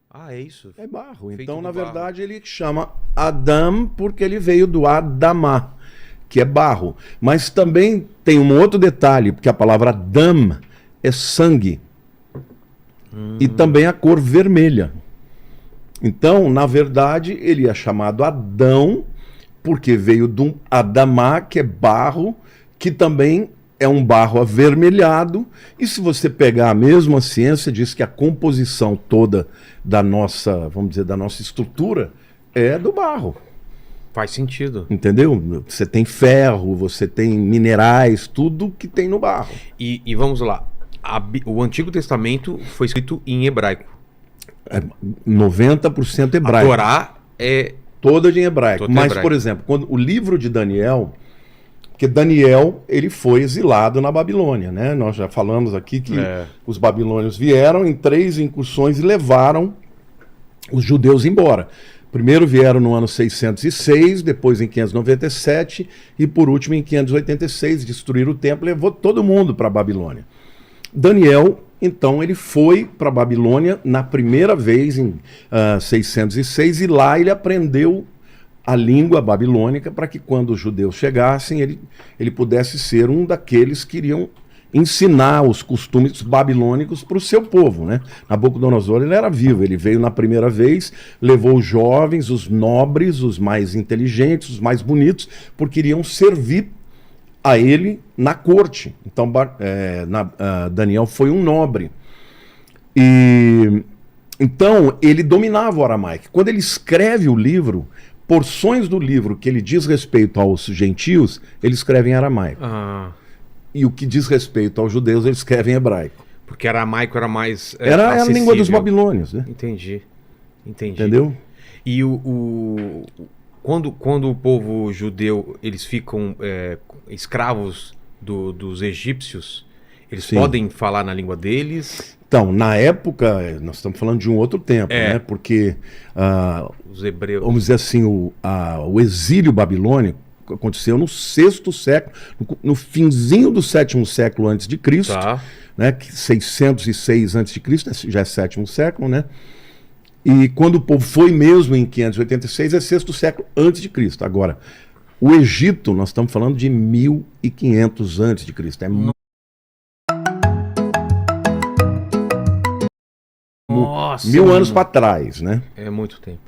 Ah, é isso? É barro. Feito Então, do na barro. verdade, ele chama Adam porque ele veio do Adamá, que é barro. Mas também tem um outro detalhe, porque a palavra Adam é sangue. E também a cor vermelha. Então, na verdade, ele é chamado Adão porque veio de um Adamá, que é barro, que também é um barro avermelhado. E se você pegar a mesma ciência, diz que a composição toda da nossa, vamos dizer, da nossa estrutura é do barro. Faz sentido. Entendeu? Você tem ferro, você tem minerais, tudo que tem no barro. E vamos lá. O Antigo Testamento foi escrito em hebraico. É 90% A hebraico. Torá é... Toda em hebraico. Toda em Mas, hebraico. por exemplo, quando o livro de Daniel, porque Daniel, ele foi exilado na Babilônia, né? Nós já falamos aqui que os babilônios vieram em 3 incursões e levaram os judeus embora. Primeiro vieram no ano 606, depois em 597 e por último em 586, destruíram o templo e levou todo mundo para a Babilônia. Daniel, então, ele foi para a Babilônia na primeira vez em 606 e lá ele aprendeu a língua babilônica para que quando os judeus chegassem ele pudesse ser um daqueles que iriam ensinar os costumes babilônicos para o seu povo, né? Nabucodonosor, ele era vivo, ele veio na primeira vez, levou os jovens, os nobres, os mais inteligentes, os mais bonitos, porque iriam servir a ele na corte. Então, Daniel foi um nobre. E então ele dominava o aramaico. Quando ele escreve o livro, porções do livro que ele diz respeito aos gentios, ele escreve em aramaico. E o que diz respeito aos judeus, ele escreve em hebraico. Porque aramaico era mais era a língua dos babilônios, né? Entendi. Entendeu? E quando o povo judeu, eles ficam escravos dos egípcios, eles podem falar na língua deles? Então, na época, nós estamos falando de um outro tempo, né? Porque, os hebreus, vamos dizer assim, o exílio babilônico aconteceu no 6º século, no finzinho do 7º século antes de Cristo, né? 606 antes de Cristo, já é 7º século, né? E quando o povo foi mesmo em 586, é 6º século antes de Cristo. Agora, o Egito, nós estamos falando de 1500 antes de Cristo. É Nossa, 1000 anos para trás, né? É muito tempo.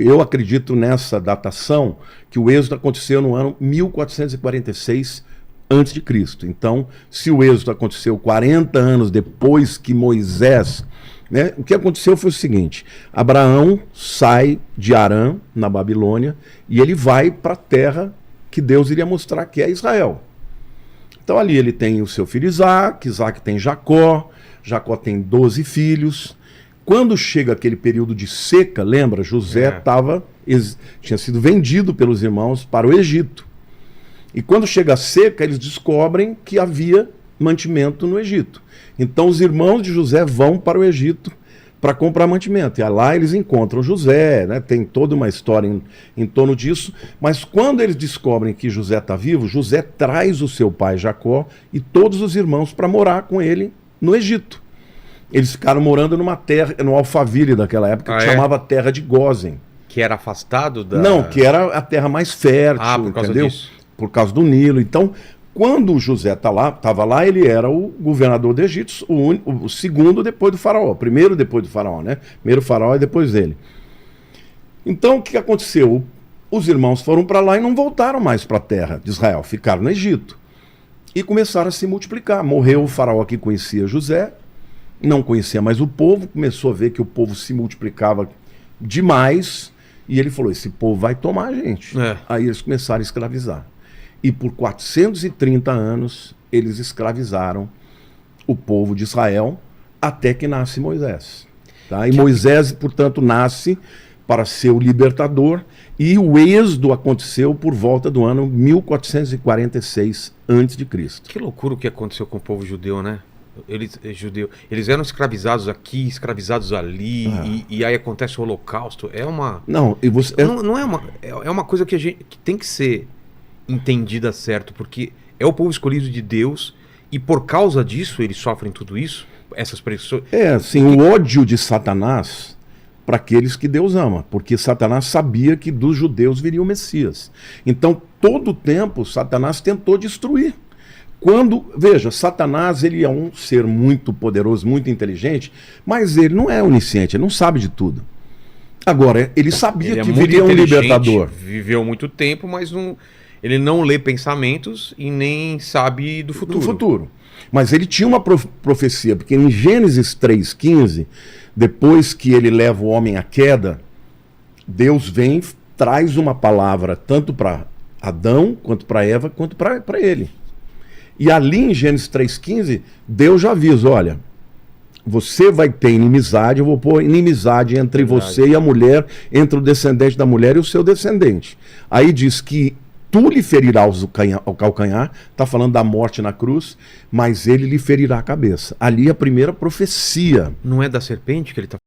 Eu acredito nessa datação que o êxodo aconteceu no ano 1446 antes de Cristo. Então, se o êxodo aconteceu 40 anos depois que Moisés, né, o que aconteceu foi o seguinte: Abraão sai de Harã, na Babilônia, e ele vai para a terra que Deus iria mostrar que é Israel. Então ali ele tem o seu filho Isaac, Isaac tem Jacó, Jacó tem 12 filhos. Quando chega aquele período de seca, lembra? José tinha sido vendido pelos irmãos para o Egito. E quando chega a seca, eles descobrem que havia mantimento no Egito. Então os irmãos de José vão para o Egito para comprar mantimento. E lá eles encontram José, né? Tem toda uma história em torno disso. Mas quando eles descobrem que José está vivo, José traz o seu pai Jacó e todos os irmãos para morar com ele no Egito. Eles ficaram morando numa terra, no Alphaville daquela época, que chamava Terra de Gósen. Que era afastado da... Não, que era a terra mais fértil, por causa entendeu? disso. Por causa do Nilo. Então, quando o José estava lá, ele era o governador do Egito, o segundo depois do faraó. Primeiro depois do faraó, né? Primeiro o faraó e depois ele. Então, o que aconteceu? Os irmãos foram para lá e não voltaram mais para a terra de Israel. Ficaram no Egito. E começaram a se multiplicar. Morreu o faraó que conhecia José, não conhecia mais o povo, começou a ver que o povo se multiplicava demais, e ele falou: esse povo vai tomar a gente. Aí eles começaram a escravizar. E por 430 anos eles escravizaram o povo de Israel até que nasce Moisés. Tá? E Moisés, portanto, nasce para ser o libertador, e o êxodo aconteceu por volta do ano 1446 a.C. Que loucura o que aconteceu com o povo judeu, né? Eles eram escravizados aqui, escravizados ali, e aí acontece o Holocausto. Não, é uma coisa que tem que ser entendida certo, porque é o povo escolhido de Deus, e por causa disso eles sofrem tudo isso, essas pressões. Assim, o ódio de Satanás para aqueles que Deus ama, porque Satanás sabia que dos judeus viria o Messias. Então, todo o tempo, Satanás tentou destruir. Veja, Satanás, ele é um ser muito poderoso, muito inteligente, mas ele não é onisciente, ele não sabe de tudo. Agora, ele sabia que viria um libertador. Viveu muito tempo, mas ele não lê pensamentos e nem sabe do futuro. Do futuro. Mas ele tinha uma profecia, porque em Gênesis 3,15, depois que ele leva o homem à queda, Deus vem, traz uma palavra tanto para Adão, quanto para Eva, quanto para ele. E ali em Gênesis 3,15, Deus já avisa, olha, você vai ter inimizade, eu vou pôr inimizade entre você e a mulher, entre o descendente da mulher e o seu descendente. Aí diz que tu lhe ferirás o calcanhar, está falando da morte na cruz, mas ele lhe ferirá a cabeça. Ali a primeira profecia. Não é da serpente que ele está